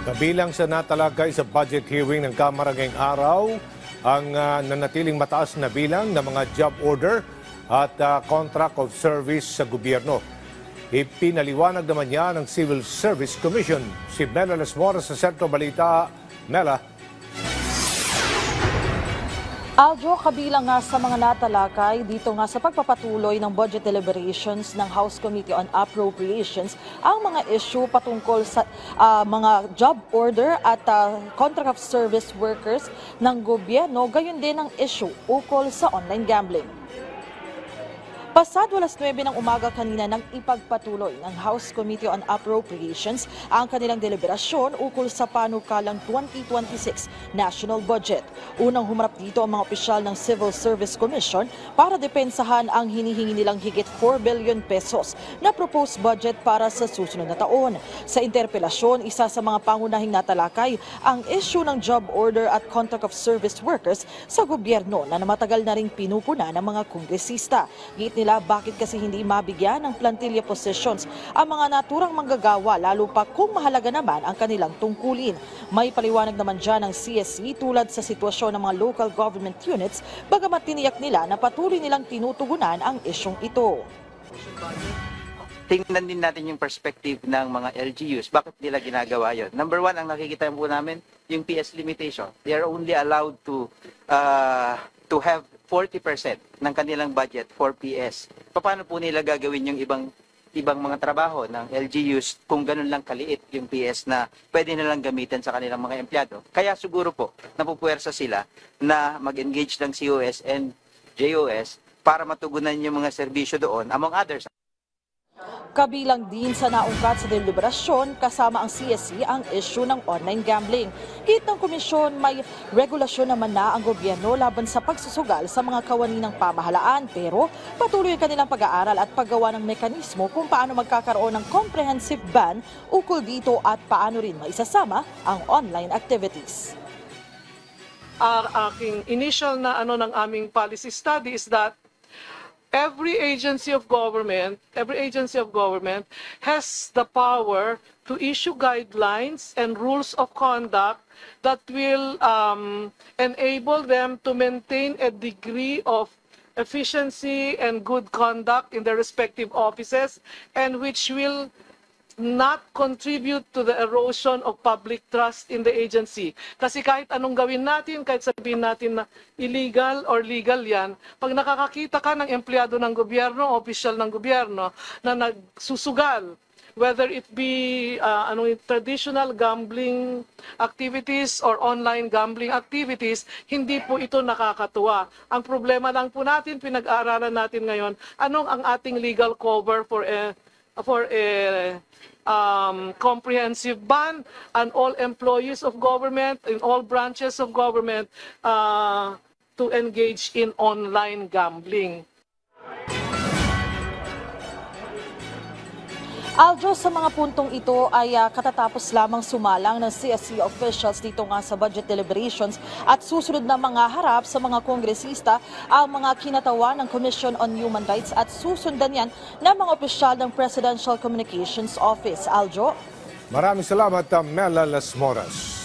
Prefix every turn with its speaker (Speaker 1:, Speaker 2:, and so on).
Speaker 1: Kabilang sa natalakay sa budget hearing ng Kamara ngayong araw ang nanatiling mataas na bilang ng mga job order at contract of service sa gobyerno. Ipinaliwanag naman niya ng Civil Service Commission. Si Mela Lasmores sa Sentro Balita. Mela.
Speaker 2: Aljo, kabilang nga sa mga natalakay dito nga sa pagpapatuloy ng budget deliberations ng House Committee on Appropriations ang mga issue patungkol sa mga job order at contract of service workers ng gobyerno, gayon din ang issue ukol sa online gambling. Pasado 9:00 ng umaga kanina nang ipagpatuloy ng House Committee on Appropriations ang kanilang deliberasyon ukol sa panukalang 2026 National Budget. Unang humarap dito ang mga opisyal ng Civil Service Commission para depensahan ang hinihingi nilang higit 4 billion pesos na proposed budget para sa susunod na taon. Sa interpelasyon, isa sa mga pangunahing natalakay ang issue ng job order at contract of service workers sa gobyerno na matagal na ring pinupuna ng mga kongresista. Bakit kasi hindi mabigyan ng plantilla positions ang mga naturang manggagawa lalo pa kung mahalaga naman ang kanilang tungkulin. May paliwanag naman dyan ng CSC tulad sa sitwasyon ng mga local government units bagamat tiniyak nila na patuloy nilang tinutugunan ang isyong ito.
Speaker 3: Tingnan din natin yung perspective ng mga LGUs. Bakit nila ginagawa yun? Number one, ang nakikita po namin, yung PS limitation. They are only allowed to have 40% ng kanilang budget for PS. Paano po nila gagawin yung ibang mga trabaho ng LGUs kung ganun lang kaliit yung PS na pwede nilang gamitin sa kanilang mga empleyado? Kaya siguro po, napupuwersa sila na mag-engage ng COS and JOS para matugunan yung mga serbisyo doon, among others.
Speaker 2: Kabilang din sa naungkat sa deliberasyon kasama ang CSC ang issue ng online gambling. Higit ng komisyon, may regulasyon naman na ang gobyerno laban sa pagsusugal sa mga kawani ng pamahalaan pero patuloy ang kanilang pag-aaral at paggawa ng mekanismo kung paano magkakaroon ng comprehensive ban ukol dito at paano rin maisasama ang online activities.
Speaker 4: Aking initial na ng aming policy study is that every agency of government has the power to issue guidelines and rules of conduct that will enable them to maintain a degree of efficiency and good conduct in their respective offices and which will not contribute to the erosion of public trust in the agency. Kasi kahit anong gawin natin, kahit sabihin natin na illegal or legal yan, pag nakakakita ka ng empleyado ng gobyerno, opisyal ng gobyerno, na nagsusugal, whether it be traditional gambling activities or online gambling activities, hindi po ito nakakatuwa. Ang problema lang po natin, pinag-aaralan natin ngayon, anong ang ating legal cover for a comprehensive ban on all employees of government in all branches of government to engage in online gambling.
Speaker 2: Aljo, sa mga puntong ito ay katatapos lamang sumalang ng CSC officials dito nga sa budget deliberations at susunod na mga harap sa mga kongresista ang mga kinatawa ng Commission on Human Rights at susundan yan ng mga opisyal ng Presidential Communications Office. Aljo?
Speaker 1: Maraming salamat, Mela Lasmores.